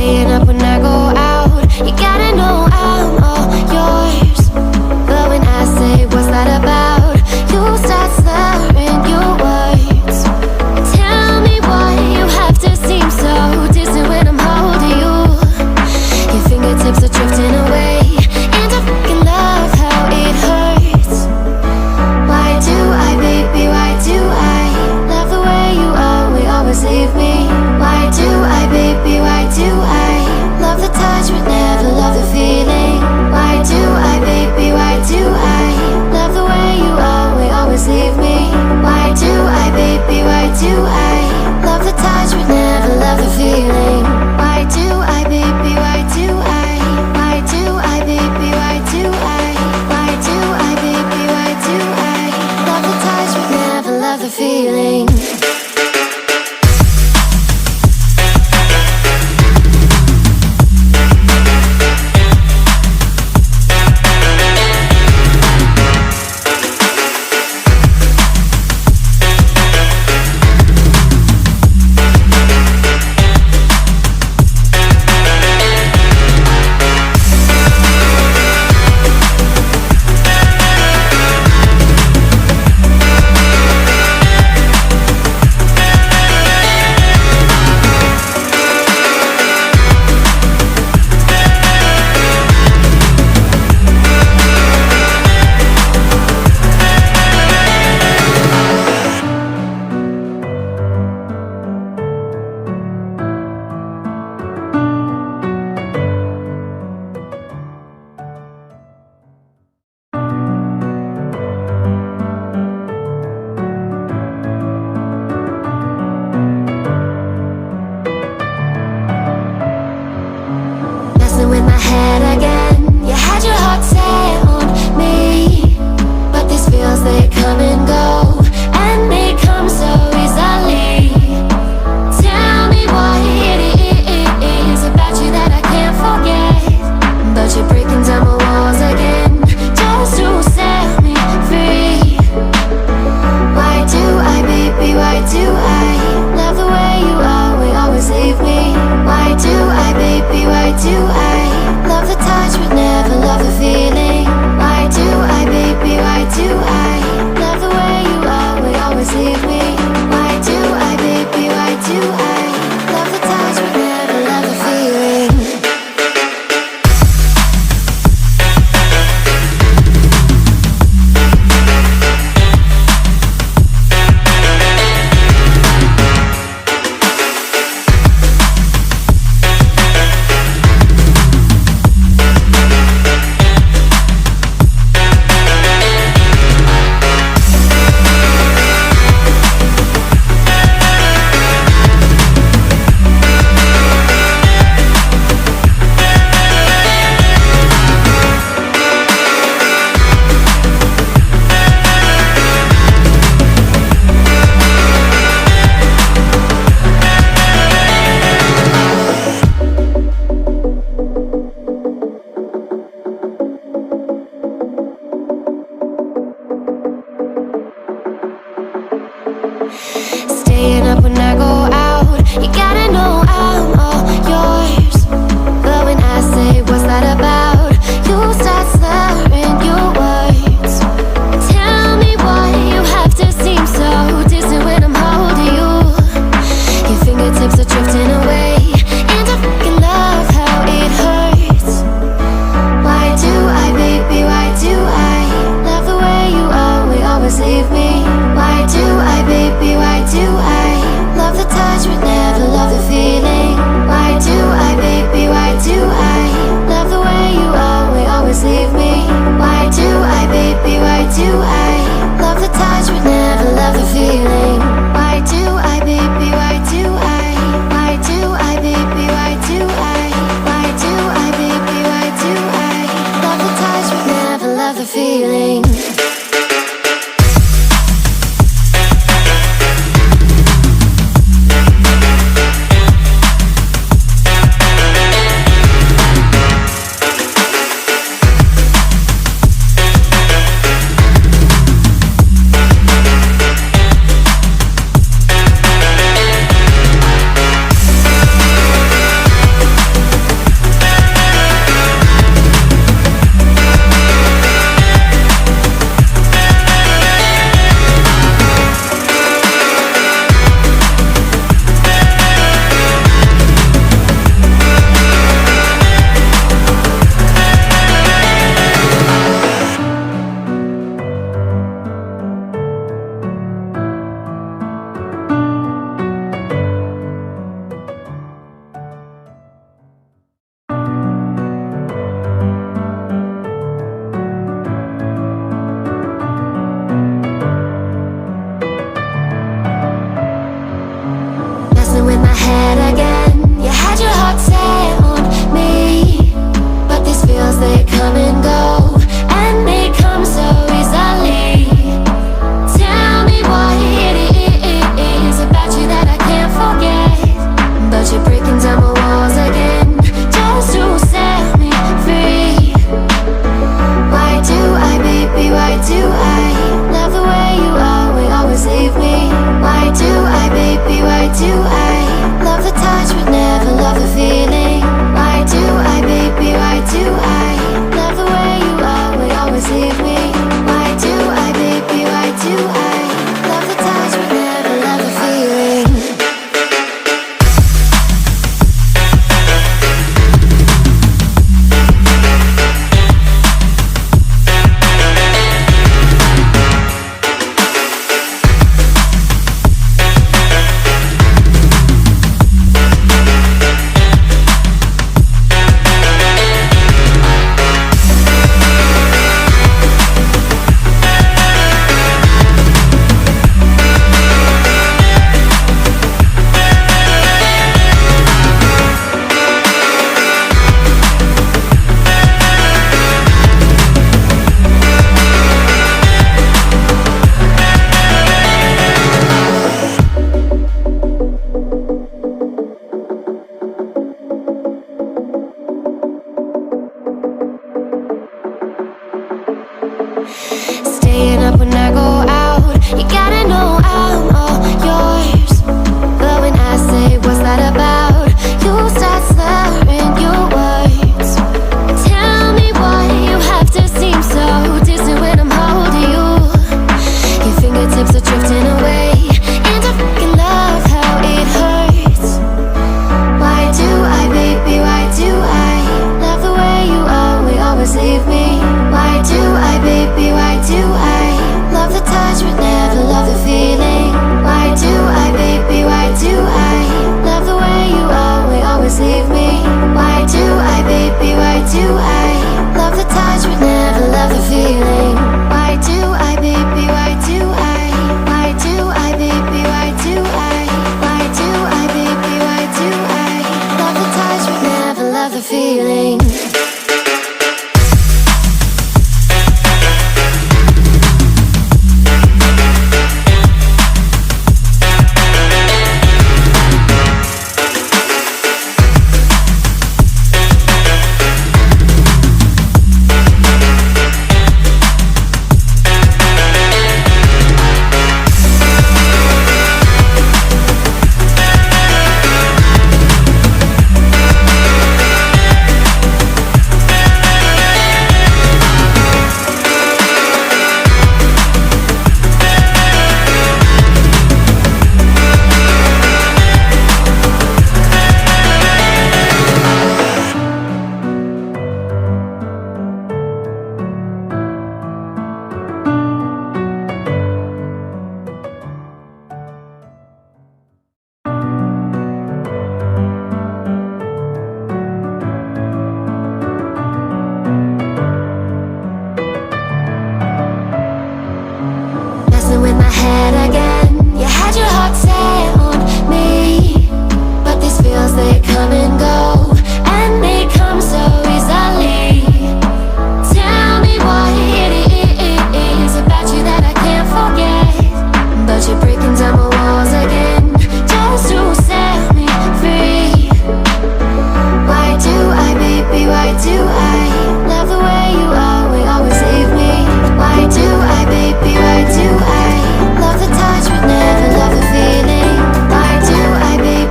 Staying up when I go out, you gotta know I'm all yours. But when I say what's that about, you start slurring your words. Tell me why you have to seem so distant when I'm holding you. Your fingertips are drifting away, and I fucking love how it hurts. Why do I, baby, why do I love the way you always leave me? Why do I, baby, why do I love the touch but never love the feeling? Why do I, baby, why do I love the way you always leave me? Why do I, baby, why do I love the touch but never love the feeling? Why do I, baby, why do I? Why do I, baby, why do I? Why do I, baby, why do I love the touch but never love the feeling? In my head again, you had your heart set on me, but these feels, they come and go, and they come so easily. Tell me what it is about you that I can't forget, but you're breaking down my walls again, just to set me free. Why do I, baby, why do I love the way you always leave me? Why do I, baby, why do I love the touch but never love the feeling? Why do I, baby, why do I love the way you always leave me? Why do I, baby, why do I love the touch but never love the feeling? Staying up when I go